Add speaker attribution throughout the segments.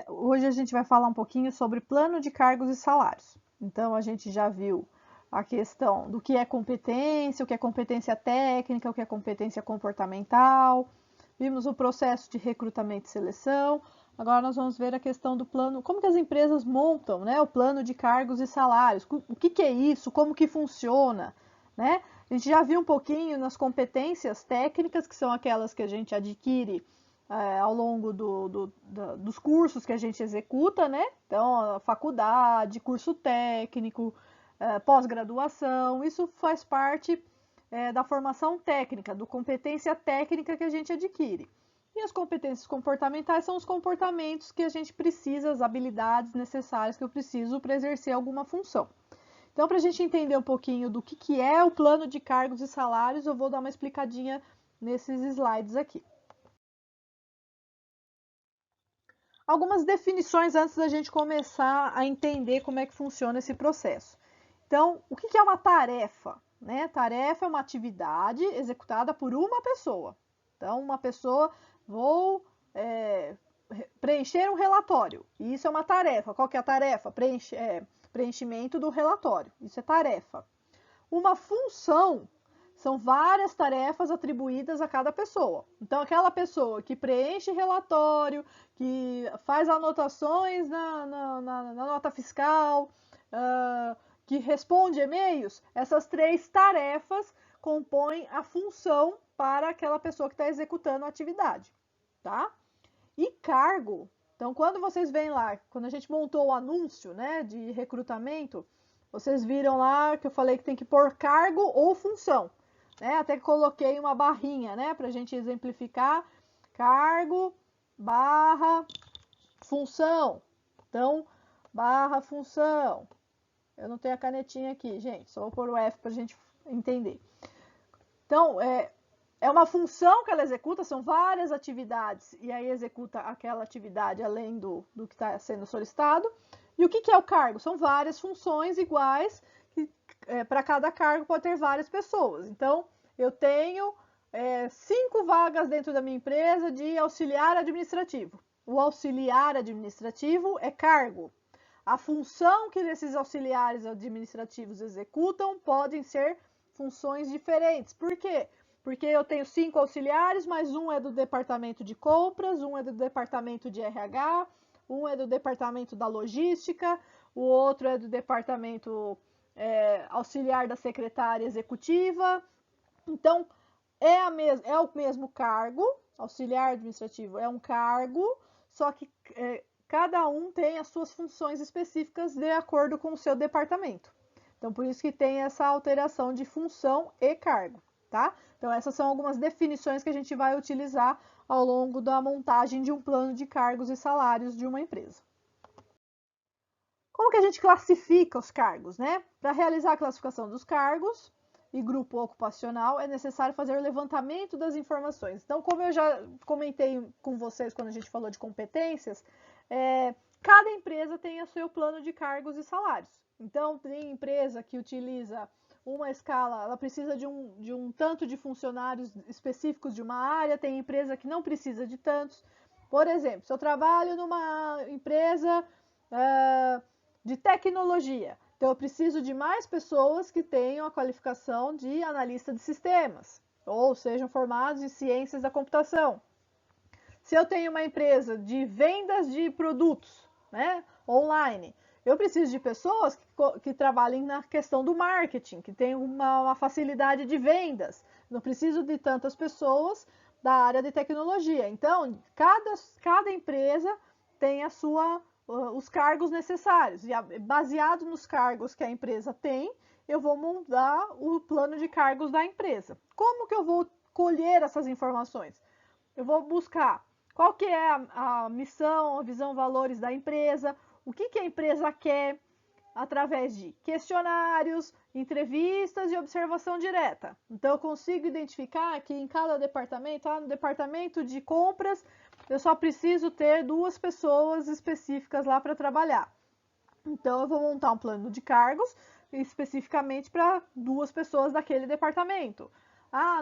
Speaker 1: Hoje a gente vai falar um pouquinho sobre plano de cargos e salários. Então, a gente já viu a questão do que é competência, o que é competência técnica, o que é competência comportamental. Vimos o processo de recrutamento e seleção. Agora nós vamos ver a questão do plano, como que as empresas montam, né, o plano de cargos e salários. O que que é isso? Como que funciona, né? A gente já viu um pouquinho nas competências técnicas, que são aquelas que a gente adquire ao longo dos cursos que a gente executa, né? Então, a faculdade, curso técnico, pós-graduação, isso faz parte da formação técnica, do competência técnica que a gente adquire. E as competências comportamentais são os comportamentos que a gente precisa, as habilidades necessárias que eu preciso para exercer alguma função. Então, para a gente entender um pouquinho do que é o plano de cargos e salários, eu vou dar uma explicadinha nesses slides aqui. Algumas definições antes da gente começar a entender como é que funciona esse processo. Então, o que é uma tarefa? Né? Tarefa é uma atividade executada por uma pessoa. Então, uma pessoa, vou preencher um relatório. Isso é uma tarefa. Qual que é a tarefa? Preenchimento do relatório. Isso é tarefa. Uma função são várias tarefas atribuídas a cada pessoa. Então, aquela pessoa que preenche relatório, que faz anotações na nota fiscal, que responde e-mails, essas 3 tarefas compõem a função para aquela pessoa que está executando a atividade, tá? E cargo, então quando vocês veem lá, quando a gente montou o anúncio, né, de recrutamento, vocês viram lá que eu falei que tem que pôr cargo ou função, né? Até que coloquei uma barrinha, né, para a gente exemplificar, cargo, barra, função. Então, barra, função. Eu não tenho a canetinha aqui, gente, só vou pôr o F para a gente entender. Então, é uma função que ela executa, são várias atividades, e aí executa aquela atividade além do que está sendo solicitado. E o que é o cargo? São várias funções iguais, que para cada cargo pode ter várias pessoas. Então, eu tenho 5 vagas dentro da minha empresa de auxiliar administrativo. O auxiliar administrativo é cargo. A função que esses auxiliares administrativos executam podem ser funções diferentes. Por quê? Porque eu tenho 5 auxiliares, mas um é do departamento de compras, um é do departamento de RH, um é do departamento da logística, o outro é do departamento auxiliar da secretária executiva. Então, é o mesmo cargo, auxiliar administrativo é um cargo, só que cada um tem as suas funções específicas de acordo com o seu departamento. Então, por isso que tem essa alteração de função e cargo, tá? Então, essas são algumas definições que a gente vai utilizar ao longo da montagem de um plano de cargos e salários de uma empresa. Como que a gente classifica os cargos, né? Para realizar a classificação dos cargos e grupo ocupacional, é necessário fazer o levantamento das informações. Então, como eu já comentei com vocês quando a gente falou de competências, cada empresa tem o seu plano de cargos e salários. Então, tem empresa que utiliza uma escala, ela precisa de um tanto de funcionários específicos de uma área, tem empresa que não precisa de tantos. Por exemplo, se eu trabalho numa empresa de tecnologia, então eu preciso de mais pessoas que tenham a qualificação de analista de sistemas, ou sejam formados em ciências da computação. Se eu tenho uma empresa de vendas de produtos, né, online, eu preciso de pessoas que trabalhem na questão do marketing, que tenham uma facilidade de vendas. Não preciso de tantas pessoas da área de tecnologia. Então, cada empresa tem os cargos necessários. E baseado nos cargos que a empresa tem, eu vou montar o plano de cargos da empresa. Como que eu vou colher essas informações? Eu vou buscar qual que é a missão, a visão, valores da empresa, o que a empresa quer, através de questionários, entrevistas e observação direta. Então, eu consigo identificar que em cada departamento, no departamento de compras, eu só preciso ter 2 pessoas específicas lá para trabalhar. Então, eu vou montar um plano de cargos especificamente para 2 pessoas daquele departamento.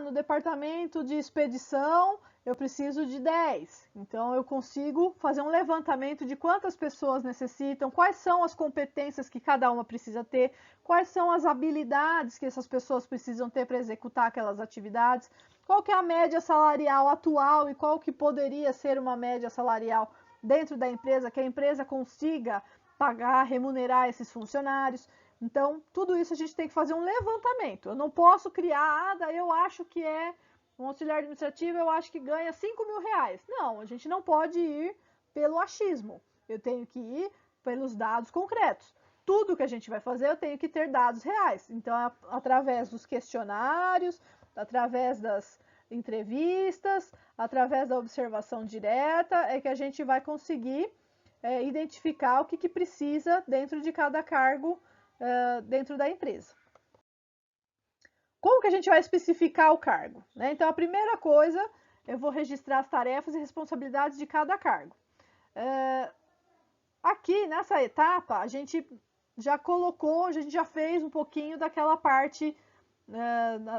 Speaker 1: No departamento de expedição, eu preciso de 10. Então, eu consigo fazer um levantamento de quantas pessoas necessitam, quais são as competências que cada uma precisa ter, quais são as habilidades que essas pessoas precisam ter para executar aquelas atividades, qual que é a média salarial atual e qual que poderia ser uma média salarial dentro da empresa, que a empresa consiga pagar, remunerar esses funcionários. Então, tudo isso a gente tem que fazer um levantamento. Eu não posso criar, eu acho que é um auxiliar administrativo, eu acho que ganha 5 mil reais. Não, a gente não pode ir pelo achismo. Eu tenho que ir pelos dados concretos. Tudo que a gente vai fazer, eu tenho que ter dados reais. Então, através dos questionários, através das entrevistas, através da observação direta, é que a gente vai conseguir identificar o que precisa dentro de cada cargo dentro da empresa. Como que a gente vai especificar o cargo? Né? Então, a primeira coisa, eu vou registrar as tarefas e responsabilidades de cada cargo. Aqui, nessa etapa, a gente já colocou, a gente já fez um pouquinho daquela parte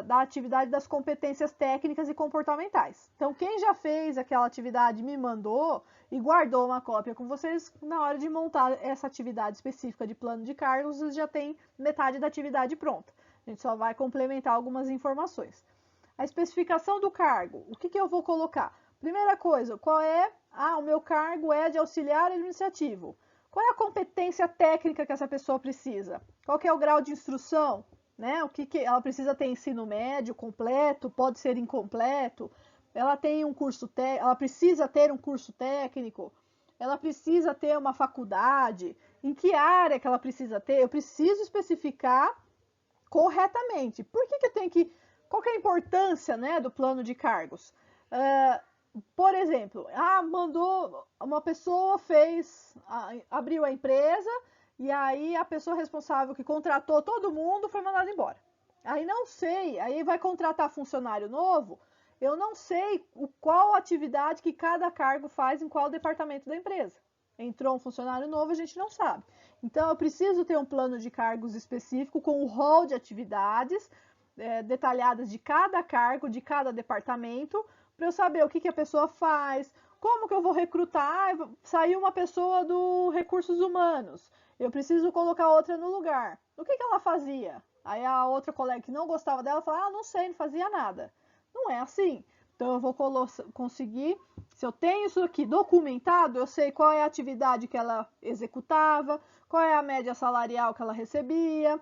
Speaker 1: da atividade das competências técnicas e comportamentais. Então, quem já fez aquela atividade me mandou e guardou uma cópia com vocês, na hora de montar essa atividade específica de plano de cargos, vocês já tem metade da atividade pronta. A gente só vai complementar algumas informações. A especificação do cargo, o que eu vou colocar? Primeira coisa, qual é? O meu cargo é de auxiliar administrativo. Qual é a competência técnica que essa pessoa precisa? Qual que é o grau de instrução? Né? O que ela precisa ter ensino médio completo, pode ser incompleto, ela tem um curso ela precisa ter um curso técnico, ela precisa ter uma faculdade, em que área que ela precisa ter, eu preciso especificar corretamente. Por que eu tenho que... Qual que é a importância, né, do plano de cargos? Por exemplo, mandou uma pessoa, abriu a empresa, e aí a pessoa responsável que contratou todo mundo foi mandada embora. Aí não sei, aí vai contratar funcionário novo, eu não sei qual atividade que cada cargo faz em qual departamento da empresa. Entrou um funcionário novo, a gente não sabe. Então, eu preciso ter um plano de cargos específico com o rol de atividades detalhadas de cada cargo, de cada departamento, para eu saber o que a pessoa faz, como que eu vou recrutar, saiu uma pessoa do recursos humanos, eu preciso colocar outra no lugar. O que ela fazia? Aí a outra colega que não gostava dela fala, não sei, não fazia nada. Não é assim. Então eu vou conseguir, se eu tenho isso aqui documentado, eu sei qual é a atividade que ela executava, qual é a média salarial que ela recebia,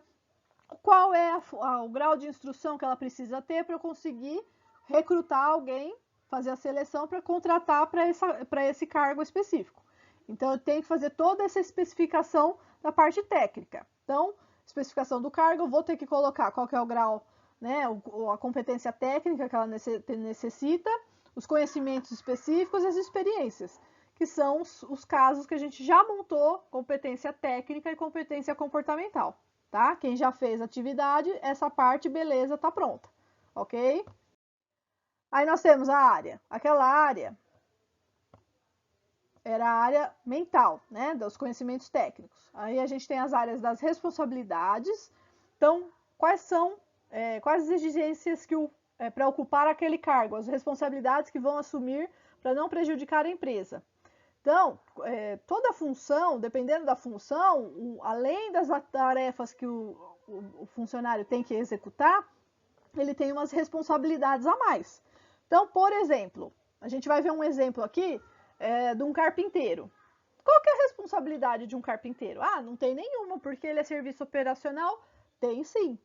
Speaker 1: qual é o grau de instrução que ela precisa ter para eu conseguir recrutar alguém, fazer a seleção para contratar para esse cargo específico. Então, eu tenho que fazer toda essa especificação da parte técnica. Então, especificação do cargo, eu vou ter que colocar qual que é o grau, né, a competência técnica que ela necessita, os conhecimentos específicos e as experiências, que são os casos que a gente já montou, competência técnica e competência comportamental, tá? Quem já fez atividade, essa parte, beleza, tá pronta, ok? Aí nós temos a área. Aquela área era a área mental, né, dos conhecimentos técnicos. Aí a gente tem as áreas das responsabilidades. Então, quais as exigências para ocupar aquele cargo, as responsabilidades que vão assumir para não prejudicar a empresa. Então, toda função, dependendo da função, além das tarefas que o funcionário tem que executar, ele tem umas responsabilidades a mais. Então, por exemplo, a gente vai ver um exemplo aqui de um carpinteiro. Qual que é a responsabilidade de um carpinteiro? Não tem nenhuma, porque ele é serviço operacional? Tem sim.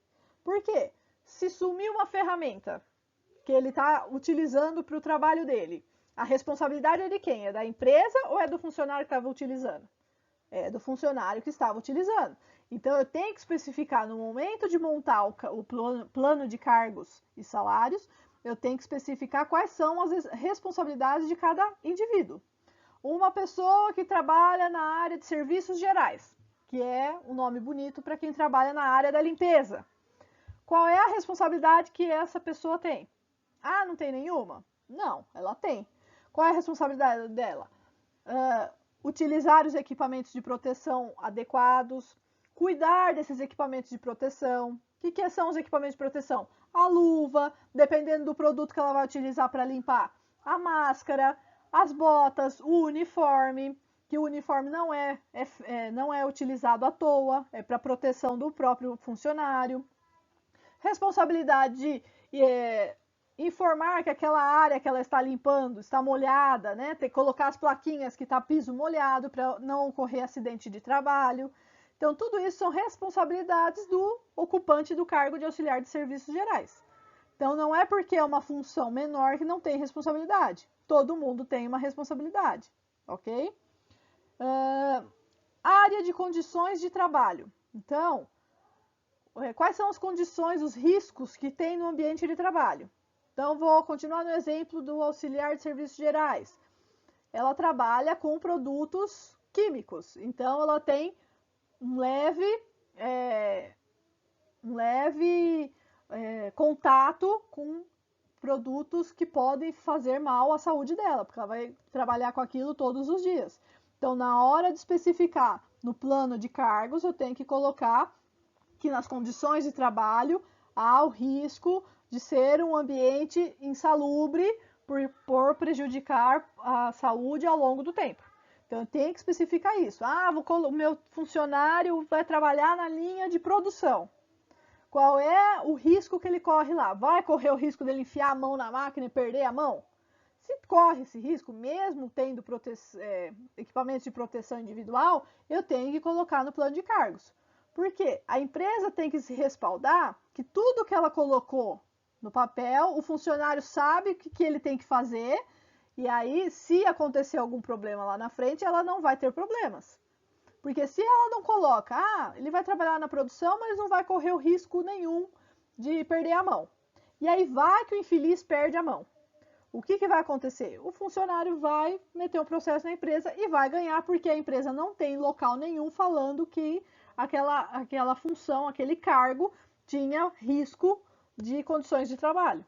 Speaker 1: Por quê? Se sumir uma ferramenta que ele está utilizando para o trabalho dele, a responsabilidade é de quem? É da empresa ou é do funcionário que estava utilizando? É do funcionário que estava utilizando. Então, eu tenho que especificar no momento de montar o plano de cargos e salários, eu tenho que especificar quais são as responsabilidades de cada indivíduo. Uma pessoa que trabalha na área de serviços gerais, que é um nome bonito para quem trabalha na área da limpeza. Qual é a responsabilidade que essa pessoa tem? Não tem nenhuma? Não, ela tem. Qual é a responsabilidade dela? Utilizar os equipamentos de proteção adequados, cuidar desses equipamentos de proteção. O que são os equipamentos de proteção? A luva, dependendo do produto que ela vai utilizar para limpar, a máscara, as botas, o uniforme, que o uniforme não é utilizado à toa, é para proteção do próprio funcionário. Responsabilidade de informar que aquela área que ela está limpando está molhada, né? Ter que colocar as plaquinhas que está piso molhado para não ocorrer acidente de trabalho. Então, tudo isso são responsabilidades do ocupante do cargo de auxiliar de serviços gerais. Então, não é porque é uma função menor que não tem responsabilidade. Todo mundo tem uma responsabilidade, ok? Área de condições de trabalho. Então, quais são as condições, os riscos que tem no ambiente de trabalho? Então, vou continuar no exemplo do auxiliar de serviços gerais. Ela trabalha com produtos químicos, então ela tem um leve contato com produtos que podem fazer mal à saúde dela, porque ela vai trabalhar com aquilo todos os dias. Então, na hora de especificar no plano de cargos, eu tenho que colocar que nas condições de trabalho há o risco de ser um ambiente insalubre por prejudicar a saúde ao longo do tempo. Então, eu tenho que especificar isso. O meu funcionário vai trabalhar na linha de produção. Qual é o risco que ele corre lá? Vai correr o risco dele enfiar a mão na máquina e perder a mão? Se corre esse risco, mesmo tendo equipamentos de proteção individual, eu tenho que colocar no plano de cargos. Porque a empresa tem que se respaldar que tudo que ela colocou no papel, o funcionário sabe o que ele tem que fazer, e aí, se acontecer algum problema lá na frente, ela não vai ter problemas. Porque se ela não coloca, ele vai trabalhar na produção, mas não vai correr o risco nenhum de perder a mão. E aí vai que o infeliz perde a mão. O que vai acontecer? O funcionário vai meter um processo na empresa e vai ganhar, porque a empresa não tem local nenhum falando que aquela função, aquele cargo, tinha risco de condições de trabalho.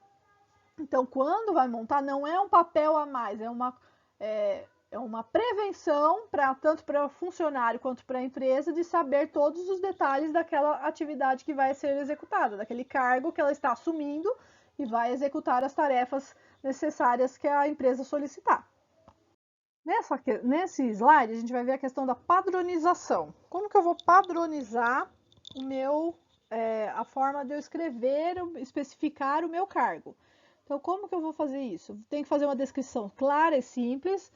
Speaker 1: Então, quando vai montar, não é um papel a mais, é uma prevenção, tanto para o funcionário quanto para a empresa, de saber todos os detalhes daquela atividade que vai ser executada, daquele cargo que ela está assumindo e vai executar as tarefas necessárias que a empresa solicitar. Nesse slide, a gente vai ver a questão da padronização. Como que eu vou padronizar a forma de eu escrever, especificar o meu cargo? Então, como que eu vou fazer isso? Tenho que fazer uma descrição clara e simples,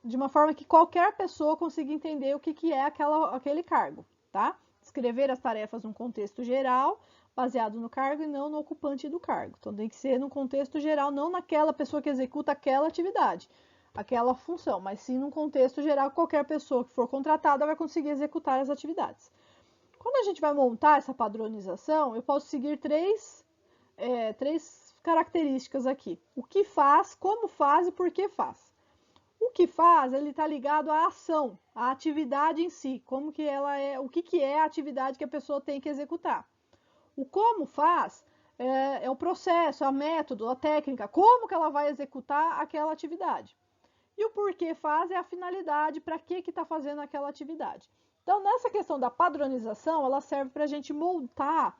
Speaker 1: de uma forma que qualquer pessoa consiga entender o que é aquele cargo, tá? Escrever as tarefas num contexto geral, baseado no cargo e não no ocupante do cargo. Então, tem que ser num contexto geral, não naquela pessoa que executa aquela atividade, aquela função, mas sim num contexto geral, qualquer pessoa que for contratada vai conseguir executar as atividades. Quando a gente vai montar essa padronização, eu posso seguir três características aqui. O que faz, como faz e por que faz. O que faz, ele está ligado à ação, à atividade em si, como que ela é, o que é a atividade que a pessoa tem que executar. O como faz é o processo, é o método, a técnica, como que ela vai executar aquela atividade. E o porquê faz é a finalidade, para que está fazendo aquela atividade. Então, nessa questão da padronização, ela serve para a gente montar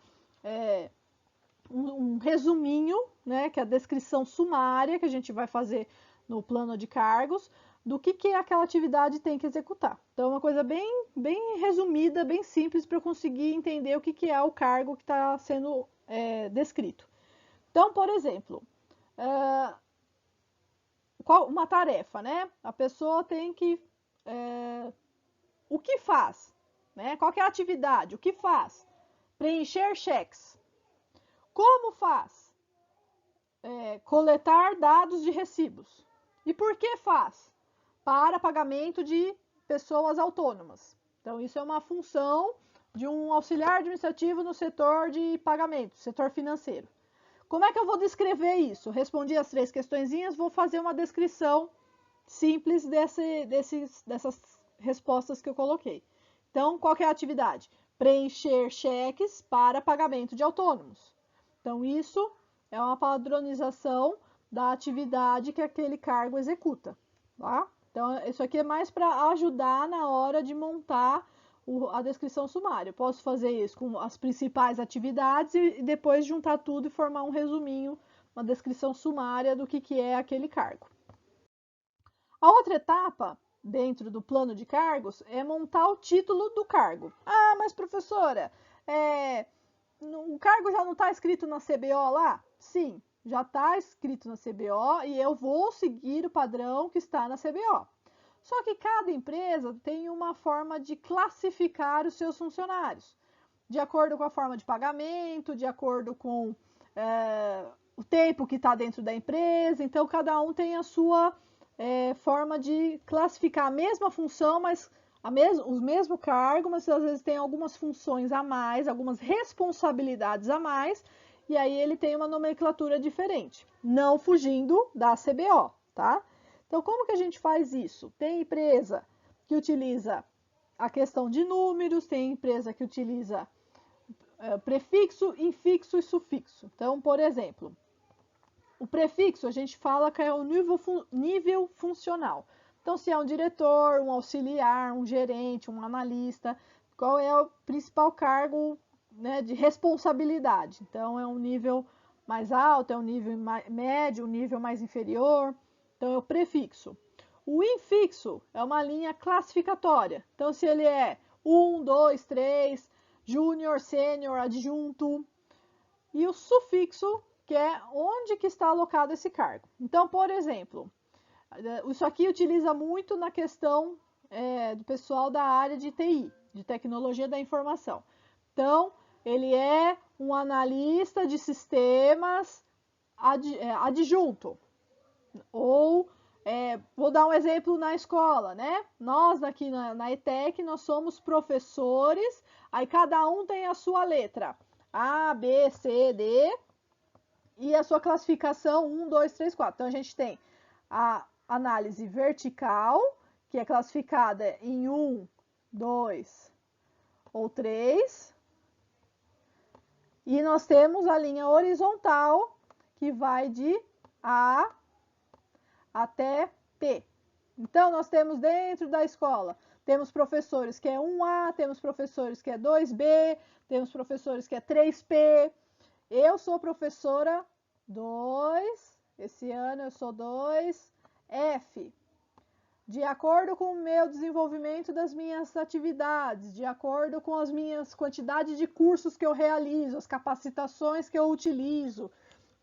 Speaker 1: um resuminho, né, que é a descrição sumária que a gente vai fazer no plano de cargos, do que aquela atividade tem que executar. Então, é uma coisa bem resumida, bem simples, para eu conseguir entender o que é o cargo que está sendo descrito. Então, por exemplo, uma tarefa, né? A pessoa tem que... o que faz? Né? Qual que é a atividade? O que faz? Preencher cheques. Como faz? Coletar dados de recibos. E por que faz? Para pagamento de pessoas autônomas. Então, isso é uma função de um auxiliar administrativo no setor de pagamento, setor financeiro. Como é que eu vou descrever isso? Respondi as 3 questõezinhas, vou fazer uma descrição simples dessas respostas que eu coloquei. Então, qual que é a atividade? Preencher cheques para pagamento de autônomos. Então, isso é uma padronização da atividade que aquele cargo executa, tá? Então, isso aqui é mais para ajudar na hora de montar a descrição sumária. Eu posso fazer isso com as principais atividades e depois juntar tudo e formar um resuminho uma descrição sumária do que é aquele cargo. A outra etapa, dentro do plano de cargos, é montar o título do cargo. Ah, mas professora, o cargo já não está escrito na CBO lá? Sim, já está escrito na CBO e eu vou seguir o padrão que está na CBO. Só que cada empresa tem uma forma de classificar os seus funcionários, de acordo com a forma de pagamento, de acordo com o tempo que está dentro da empresa. Então, cada um tem a sua forma de classificar a mesma função, mas o mesmo cargo, mas às vezes tem algumas funções a mais, algumas responsabilidades a mais, e aí ele tem uma nomenclatura diferente, não fugindo da CBO, tá? Então, como que a gente faz isso? Tem empresa que utiliza a questão de números, tem empresa que utiliza prefixo, infixo e sufixo. Então, por exemplo, o prefixo a gente fala que é o nível funcional. Então, se é um diretor, um auxiliar, um gerente, um analista, qual é o principal cargo, né, de responsabilidade? Então, é um nível mais alto, é um nível médio, um nível mais inferior. Então, é o prefixo. O infixo é uma linha classificatória. Então, se ele é 1, 2, 3, júnior, sênior, adjunto. E o sufixo, que é onde que está alocado esse cargo. Então, por exemplo, isso aqui utiliza muito na questão do pessoal da área de TI, de tecnologia da informação. Então, ele é um analista de sistemas adjunto. Ou, vou dar um exemplo na escola, né? Nós aqui na ETEC, nós somos professores, aí cada um tem a sua letra. A, B, C, D, e a sua classificação 1, 2, 3, 4. Então, a gente tem a análise vertical, que é classificada em 1, 2 ou 3. E nós temos a linha horizontal, que vai de A até P. Então, nós temos dentro da escola, temos professores que é 1A, temos professores que é 2B, temos professores que é 3P. Eu sou professora 2, esse ano eu sou 2F. De acordo com o meu desenvolvimento das minhas atividades, de acordo com as minhas quantidades de cursos que eu realizo, as capacitações que eu utilizo,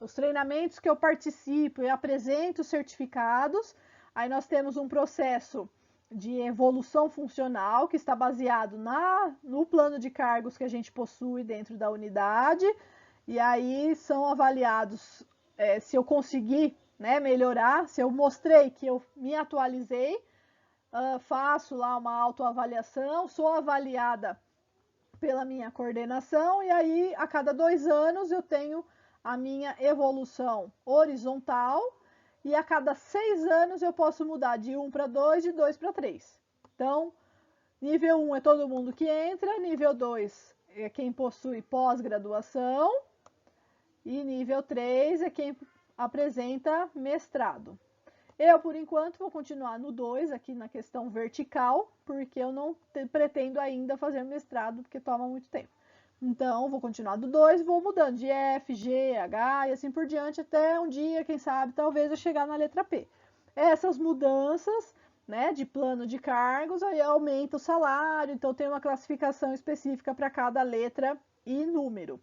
Speaker 1: os treinamentos que eu participo e apresento certificados, aí nós temos um processo de evolução funcional que está baseado no plano de cargos que a gente possui dentro da unidade, e aí são avaliados se eu conseguir, né, melhorar, se eu mostrei que eu me atualizei, faço lá uma autoavaliação, sou avaliada pela minha coordenação, e aí a cada 2 anos eu tenho a minha evolução horizontal, e a cada 6 anos eu posso mudar de 1 para 2, de 2 para 3. Então, nível 1 é todo mundo que entra, nível 2 é quem possui pós-graduação, e nível 3 é quem apresenta mestrado. Eu, por enquanto, vou continuar no 2, aqui na questão vertical, porque eu não pretendo ainda fazer mestrado, porque toma muito tempo. Então, vou continuar do 2 e vou mudando de F, G, H e assim por diante, até um dia, quem sabe, talvez eu chegar na letra P. Essas mudanças, né, de plano de cargos, aí aumenta o salário, então tem uma classificação específica para cada letra e número.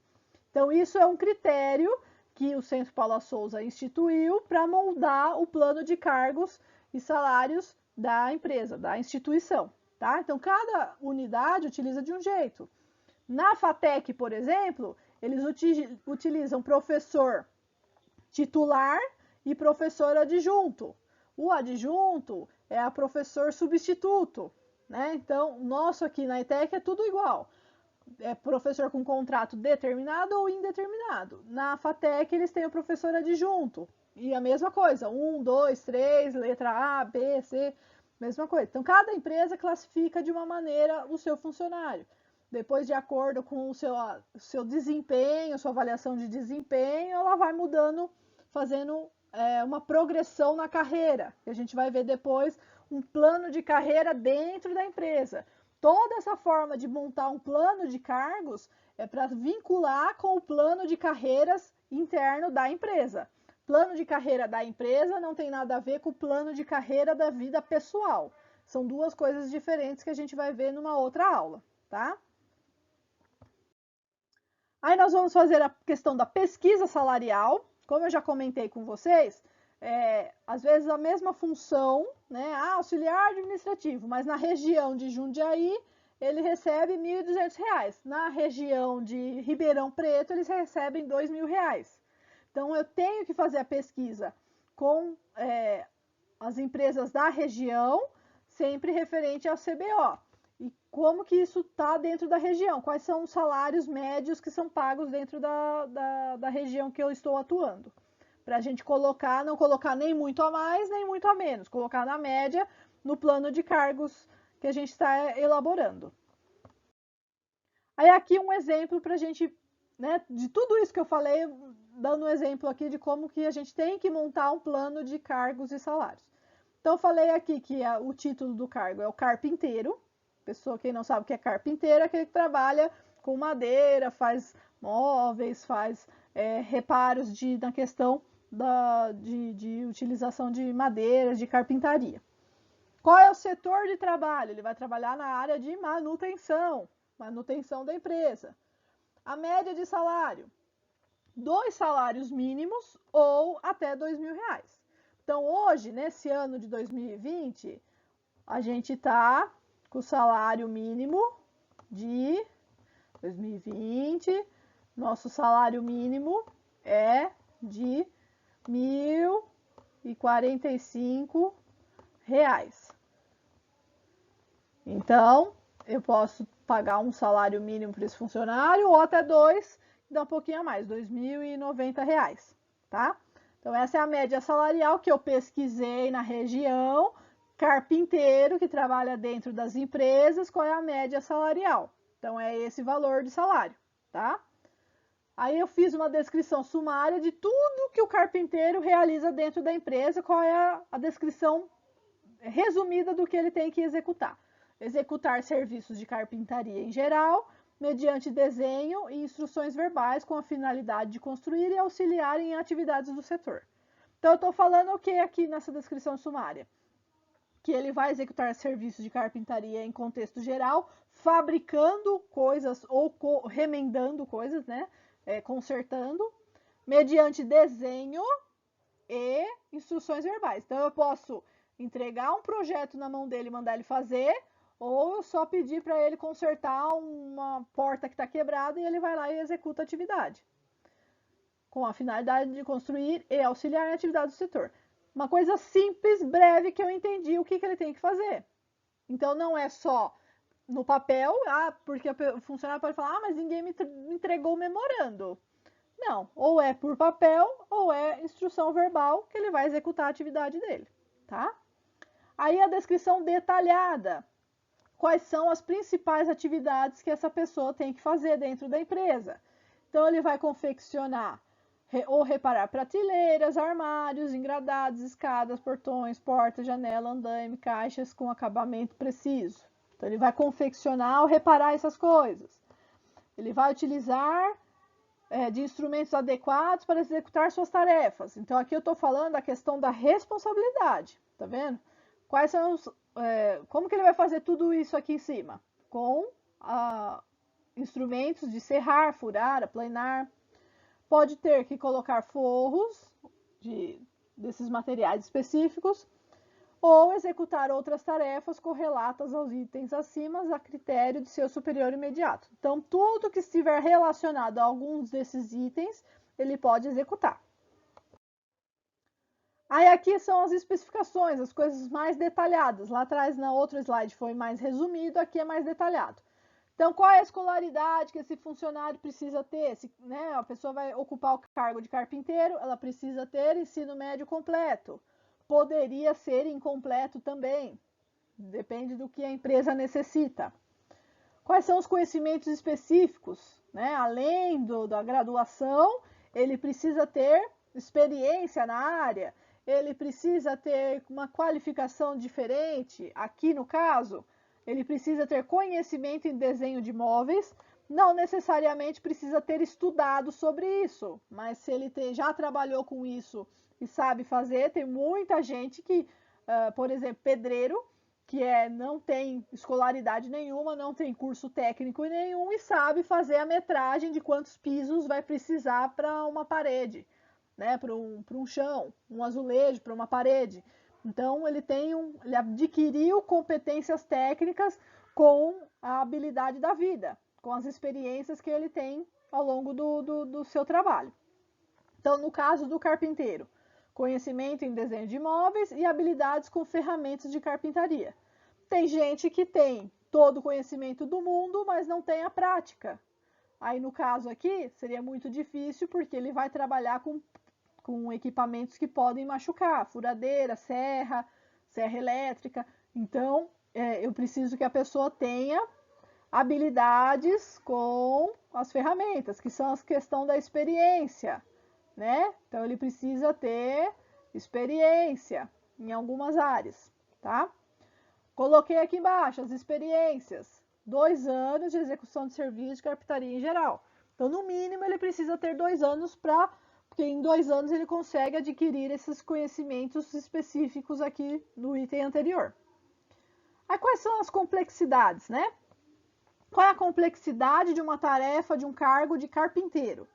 Speaker 1: Então, isso é um critério que o Centro Paula Souza instituiu para moldar o plano de cargos e salários da empresa, da instituição, tá? Então, cada unidade utiliza de um jeito. Na FATEC, por exemplo, eles utilizam professor titular e professor adjunto. O adjunto é a professor substituto, né? Então, o nosso aqui na ETEC é tudo igual. É professor com contrato determinado ou indeterminado. Na FATEC, eles têm o professor adjunto. E a mesma coisa, 1, 2, 3, letra A, B, C, mesma coisa. Então, cada empresa classifica de uma maneira o seu funcionário. Depois, de acordo com o seu desempenho, sua avaliação de desempenho, ela vai mudando, fazendo uma progressão na carreira. A gente vai ver depois um plano de carreira dentro da empresa. Toda essa forma de montar um plano de cargos é para vincular com o plano de carreiras interno da empresa. Plano de carreira da empresa não tem nada a ver com o plano de carreira da vida pessoal. São duas coisas diferentes que a gente vai ver numa outra aula, tá? Aí nós vamos fazer a questão da pesquisa salarial. Como eu já comentei com vocês, às vezes a mesma função, né, auxiliar administrativo, mas na região de Jundiaí ele recebe R$ 1.200. Na região de Ribeirão Preto eles recebem R$ 2.000. Então eu tenho que fazer a pesquisa com as empresas da região, sempre referente ao CBO. E como que isso está dentro da região? Quais são os salários médios que são pagos dentro da região que eu estou atuando? Para a gente colocar, não colocar nem muito a mais, nem muito a menos. Colocar na média no plano de cargos que a gente está elaborando. Aí aqui um exemplo para a gente, né, de tudo isso que eu falei, dando um exemplo aqui de como que a gente tem que montar um plano de cargos e salários. Então eu falei aqui que o título do cargo é o carpinteiro. Pessoa, quem não sabe o que é carpinteiro, é aquele que trabalha com madeira, faz móveis, faz reparos na questão de utilização de madeiras, de carpintaria. Qual é o setor de trabalho? Ele vai trabalhar na área de manutenção da empresa. A média de salário, 2 salários mínimos ou até R$ 2.000. Então hoje, nesse ano de 2020, a gente está com o salário mínimo de 2020, nosso salário mínimo é de R$ 1.045. Então, eu posso pagar um salário mínimo para esse funcionário ou até 2, dá um pouquinho a mais, R$ 2.090, tá? Então, essa é a média salarial que eu pesquisei na região. Carpinteiro que trabalha dentro das empresas, qual é a média salarial? Então é esse valor de salário, tá? Aí eu fiz uma descrição sumária de tudo que o carpinteiro realiza dentro da empresa, qual é a descrição resumida do que ele tem que executar. Executar serviços de carpintaria em geral, mediante desenho e instruções verbais com a finalidade de construir e auxiliar em atividades do setor. Então eu estou falando o que aqui nessa descrição sumária? Que ele vai executar serviços de carpintaria em contexto geral, fabricando coisas ou remendando coisas, né? Consertando, mediante desenho e instruções verbais. Então, eu posso entregar um projeto na mão dele e mandar ele fazer, ou eu só pedir para ele consertar uma porta que está quebrada e ele vai lá e executa a atividade, com a finalidade de construir e auxiliar em atividades do setor. Uma coisa simples, breve, que eu entendi o que ele tem que fazer. Então, não é só no papel, porque o funcionário pode falar, mas ninguém me entregou o memorando. Não, ou é por papel, ou é instrução verbal que ele vai executar a atividade dele, tá? Aí a descrição detalhada. Quais são as principais atividades que essa pessoa tem que fazer dentro da empresa? Então, ele vai confeccionar ou reparar prateleiras, armários, engradados, escadas, portões, portas, janela, andaime, caixas com acabamento preciso. Então, ele vai confeccionar ou reparar essas coisas. Ele vai utilizar de instrumentos adequados para executar suas tarefas. Então, aqui eu estou falando da questão da responsabilidade, tá vendo? Quais são como que ele vai fazer tudo isso aqui em cima? Com instrumentos de serrar, furar, aplanar. Pode ter que colocar forros desses materiais específicos ou executar outras tarefas correlatas aos itens acima a critério de seu superior imediato. Então, tudo que estiver relacionado a alguns desses itens, ele pode executar. Aí aqui são as especificações, as coisas mais detalhadas. Lá atrás, na outro slide, foi mais resumido, aqui é mais detalhado. Então, qual é a escolaridade que esse funcionário precisa ter? Né, a pessoa vai ocupar o cargo de carpinteiro, ela precisa ter ensino médio completo. Poderia ser incompleto também, depende do que a empresa necessita. Quais são os conhecimentos específicos? Né? Além da graduação, ele precisa ter experiência na área, ele precisa ter uma qualificação diferente, aqui no caso, ele precisa ter conhecimento em desenho de móveis, não necessariamente precisa ter estudado sobre isso, mas se ele já trabalhou com isso e sabe fazer, tem muita gente que, por exemplo, pedreiro, que não tem escolaridade nenhuma, não tem curso técnico nenhum e sabe fazer a metragem de quantos pisos vai precisar para uma parede, né, para um chão, um azulejo, para uma parede. Então, ele adquiriu competências técnicas com a habilidade da vida, com as experiências que ele tem ao longo do seu trabalho. Então, no caso do carpinteiro, conhecimento em desenho de móveis e habilidades com ferramentas de carpintaria. Tem gente que tem todo o conhecimento do mundo, mas não tem a prática. Aí, no caso aqui, seria muito difícil, porque ele vai trabalhar com equipamentos que podem machucar, furadeira, serra elétrica. Então, eu preciso que a pessoa tenha habilidades com as ferramentas, que são a questão da experiência, né? Então, ele precisa ter experiência em algumas áreas, tá? Coloquei aqui embaixo as experiências. 2 anos de execução de serviço de carpintaria em geral. Então, no mínimo, ele precisa ter 2 anos porque em 2 anos ele consegue adquirir esses conhecimentos específicos aqui no item anterior. Aí, quais são as complexidades, né? Qual é a complexidade de uma tarefa, de um cargo de carpinteiro?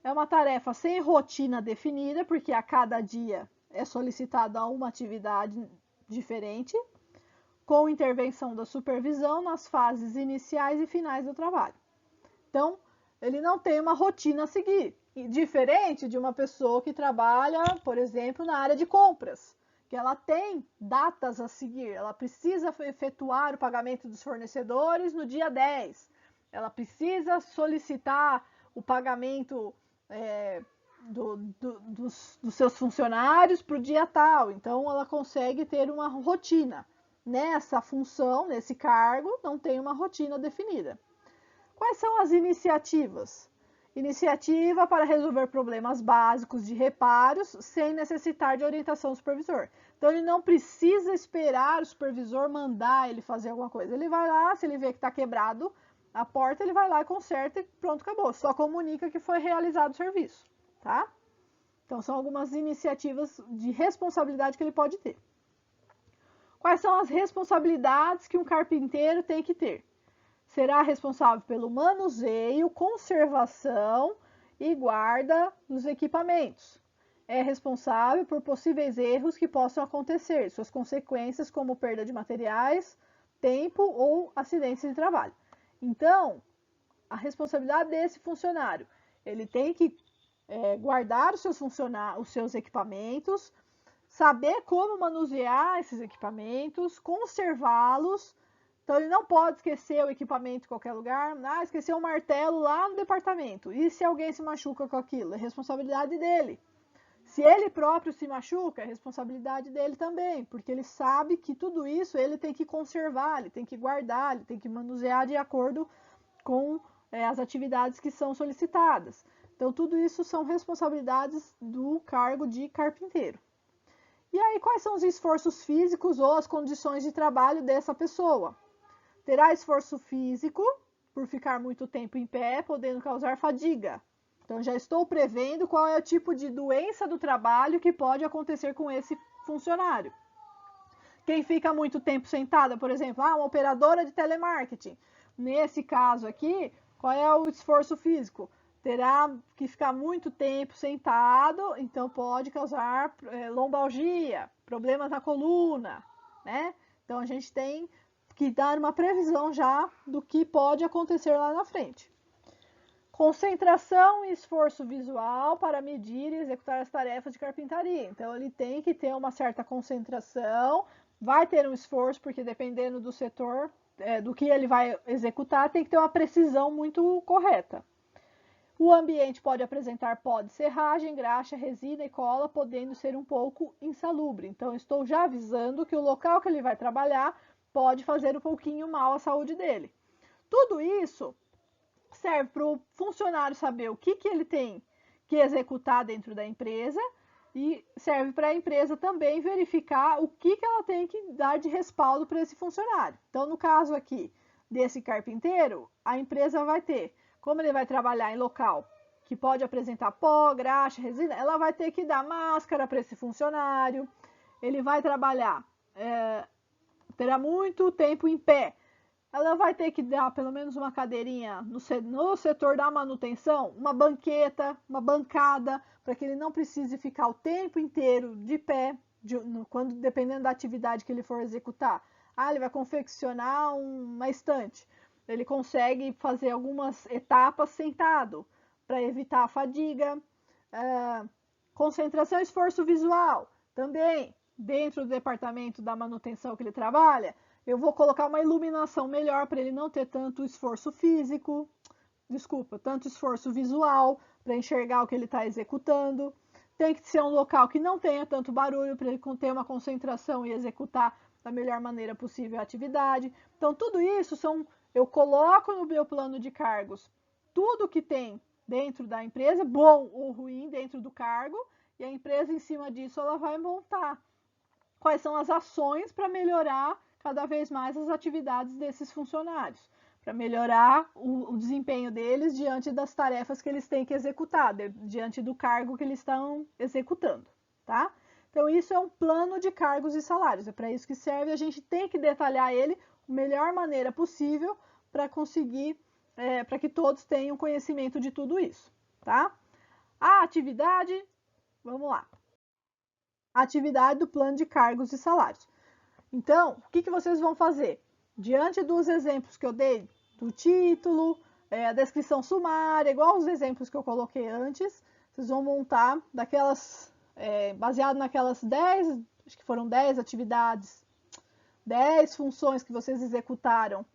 Speaker 1: É uma tarefa sem rotina definida, porque a cada dia é solicitada uma atividade diferente, com intervenção da supervisão nas fases iniciais e finais do trabalho. Então, ele não tem uma rotina a seguir, diferente de uma pessoa que trabalha, por exemplo, na área de compras, que ela tem datas a seguir, ela precisa efetuar o pagamento dos fornecedores no dia 10, ela precisa solicitar o pagamento dos seus funcionários para o dia tal, então ela consegue ter uma rotina. Nessa função, nesse cargo, não tem uma rotina definida. Quais são as iniciativas? Iniciativa para resolver problemas básicos de reparos sem necessitar de orientação do supervisor. Então, ele não precisa esperar o supervisor mandar ele fazer alguma coisa. Ele vai lá, se ele vê que está quebrado a porta, ele vai lá e conserta e pronto, acabou. Só comunica que foi realizado o serviço, tá? Então, são algumas iniciativas de responsabilidade que ele pode ter. Quais são as responsabilidades que um carpinteiro tem que ter? Será responsável pelo manuseio, conservação e guarda dos equipamentos. É responsável por possíveis erros que possam acontecer, suas consequências como perda de materiais, tempo ou acidentes de trabalho. Então, a responsabilidade desse funcionário, ele tem que guardar os seus equipamentos, saber como manusear esses equipamentos, conservá-los. Então, ele não pode esquecer o equipamento em qualquer lugar. Esqueceu o martelo lá no departamento. E se alguém se machuca com aquilo? É responsabilidade dele. Se ele próprio se machuca, é responsabilidade dele também, porque ele sabe que tudo isso ele tem que conservar, ele tem que guardar, ele tem que manusear de acordo com as atividades que são solicitadas. Então, tudo isso são responsabilidades do cargo de carpinteiro. E aí, quais são os esforços físicos ou as condições de trabalho dessa pessoa? Terá esforço físico, por ficar muito tempo em pé, podendo causar fadiga. Então, já estou prevendo qual é o tipo de doença do trabalho que pode acontecer com esse funcionário. Quem fica muito tempo sentada, por exemplo, uma operadora de telemarketing. Nesse caso aqui, qual é o esforço físico? Terá que ficar muito tempo sentado, então pode causar lombalgia, problemas na coluna, né? Então, a gente tem que dar uma previsão já do que pode acontecer lá na frente. Concentração e esforço visual para medir e executar as tarefas de carpintaria. Então, ele tem que ter uma certa concentração, vai ter um esforço, porque dependendo do setor, do que ele vai executar, tem que ter uma precisão muito correta. O ambiente pode apresentar pó de serragem, graxa, resina e cola, podendo ser um pouco insalubre. Então, estou já avisando que o local que ele vai trabalhar pode fazer um pouquinho mal à saúde dele. Tudo isso serve para o funcionário saber o que ele tem que executar dentro da empresa e serve para a empresa também verificar o que ela tem que dar de respaldo para esse funcionário. Então, no caso aqui desse carpinteiro, a empresa vai ter, como ele vai trabalhar em local que pode apresentar pó, graxa, resina, ela vai ter que dar máscara para esse funcionário, ele vai trabalhar, terá muito tempo em pé, ela vai ter que dar pelo menos uma cadeirinha no setor da manutenção, uma banqueta, uma bancada, para que ele não precise ficar o tempo inteiro de pé, dependendo da atividade que ele for executar. Ele vai confeccionar uma estante. Ele consegue fazer algumas etapas sentado, para evitar a fadiga. Concentração e esforço visual, também, dentro do departamento da manutenção que ele trabalha, eu vou colocar uma iluminação melhor para ele não ter tanto esforço físico, tanto esforço visual para enxergar o que ele está executando. Tem que ser um local que não tenha tanto barulho para ele ter uma concentração e executar da melhor maneira possível a atividade. Então, tudo isso eu coloco no meu plano de cargos tudo que tem dentro da empresa, bom ou ruim dentro do cargo, e a empresa, em cima disso, ela vai montar quais são as ações para melhorar cada vez mais as atividades desses funcionários, para melhorar o desempenho deles diante das tarefas que eles têm que executar, diante do cargo que eles estão executando, tá? Então, isso é um plano de cargos e salários, é para isso que serve, a gente tem que detalhar ele da melhor maneira possível para conseguir, para que todos tenham conhecimento de tudo isso, tá? A atividade, vamos lá. A atividade do plano de cargos e salários. Então, o que vocês vão fazer? Diante dos exemplos que eu dei, do título, a descrição sumária, igual os exemplos que eu coloquei antes, vocês vão montar baseado naquelas 10, acho que foram 10 atividades, 10 funções que vocês executaram,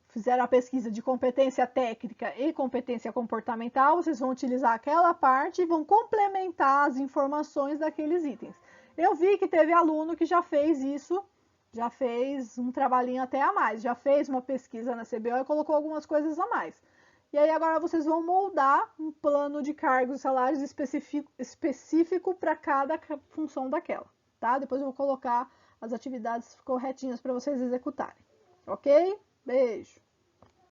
Speaker 1: fizeram a pesquisa de competência técnica e competência comportamental, vocês vão utilizar aquela parte e vão complementar as informações daqueles itens. Eu vi que teve aluno que já fez isso, já fez um trabalhinho até a mais, já fez uma pesquisa na CBO e colocou algumas coisas a mais. E aí agora vocês vão moldar um plano de cargos e salários específico para cada função daquela, tá? Depois eu vou colocar as atividades corretinhas para vocês executarem, ok? Beijo!